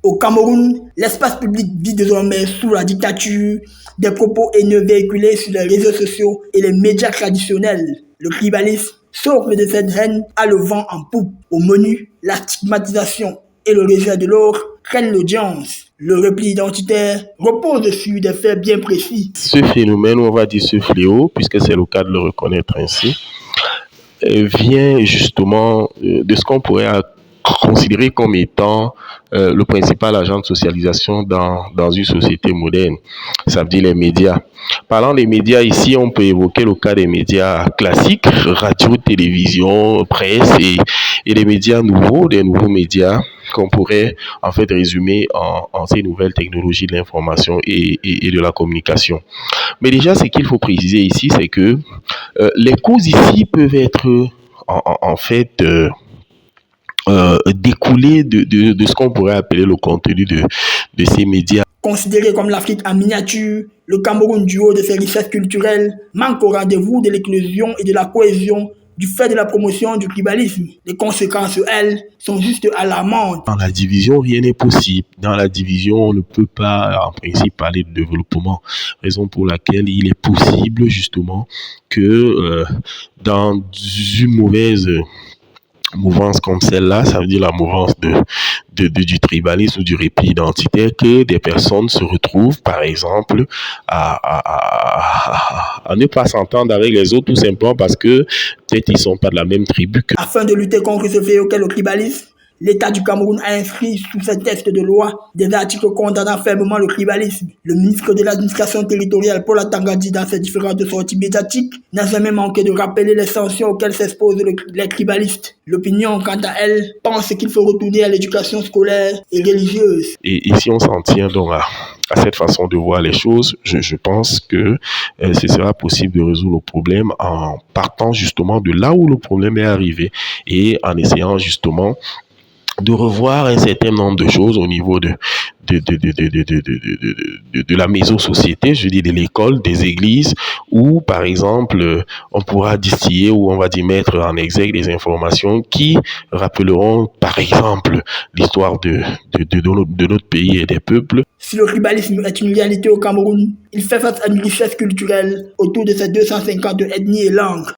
Au Cameroun, l'espace public vit désormais sous la dictature des propos haineux véhiculés sur les réseaux sociaux et les médias traditionnels. Le tribalisme, socle de cette haine, a le vent en poupe. Au menu, la stigmatisation et le rejet de l'autre prennent l'audience. Le repli identitaire repose sur des faits bien précis. Ce phénomène, on va dire ce fléau, puisque c'est le cas de le reconnaître ainsi, vient justement de ce qu'on pourrait considérer comme étant le principal agent de socialisation dans une société moderne. Ça veut dire les médias. Parlant des médias, ici, on peut évoquer le cas des médias classiques, radio, télévision, presse et des médias nouveaux, des nouveaux médias qu'on pourrait en fait résumer en ces nouvelles technologies de l'information et de la communication. Mais déjà, ce qu'il faut préciser ici, c'est que les causes ici peuvent être en fait découler de ce qu'on pourrait appeler le contenu de ces médias. Considéré comme l'Afrique en miniature, le Cameroun, du haut de ses richesses culturelles, manque au rendez-vous de l'éclosion et de la cohésion du fait de la promotion du tribalisme. Les conséquences, elles, sont juste alarmantes. Dans la division, rien n'est possible. Dans la division, on ne peut pas, en principe, parler de développement. Raison pour laquelle il est possible, justement, que dans une mauvaise mouvance comme celle-là, ça veut dire la mouvance du tribalisme ou du repli identitaire, que des personnes se retrouvent, par exemple, à ne pas s'entendre avec les autres, tout simplement parce que peut-être ils sont pas de la même tribu. Afin de lutter contre ce fléau qu'est le tribalisme, l'État du Cameroun a inscrit sous ses textes de loi des articles condamnant fermement le tribalisme. Le ministre de l'administration territoriale, Paul Atangadi, dans ses différentes sorties médiatiques, n'a jamais manqué de rappeler les sanctions auxquelles s'exposent les tribalistes. L'opinion, quant à elle, pense qu'il faut retourner à l'éducation scolaire et religieuse. Et si on s'en tient donc à cette façon de voir les choses, je pense que ce sera possible de résoudre le problème en partant justement de là où le problème est arrivé et en essayant justement de revoir un certain nombre de choses au niveau de la méso-société, je veux dire de l'école, des églises, où par exemple on pourra distiller ou on va dire mettre en exergue des informations qui rappelleront par exemple l'histoire de notre pays et des peuples. Si le tribalisme est une réalité au Cameroun, il fait face à une richesse culturelle autour de ses 250 ethnies et langues.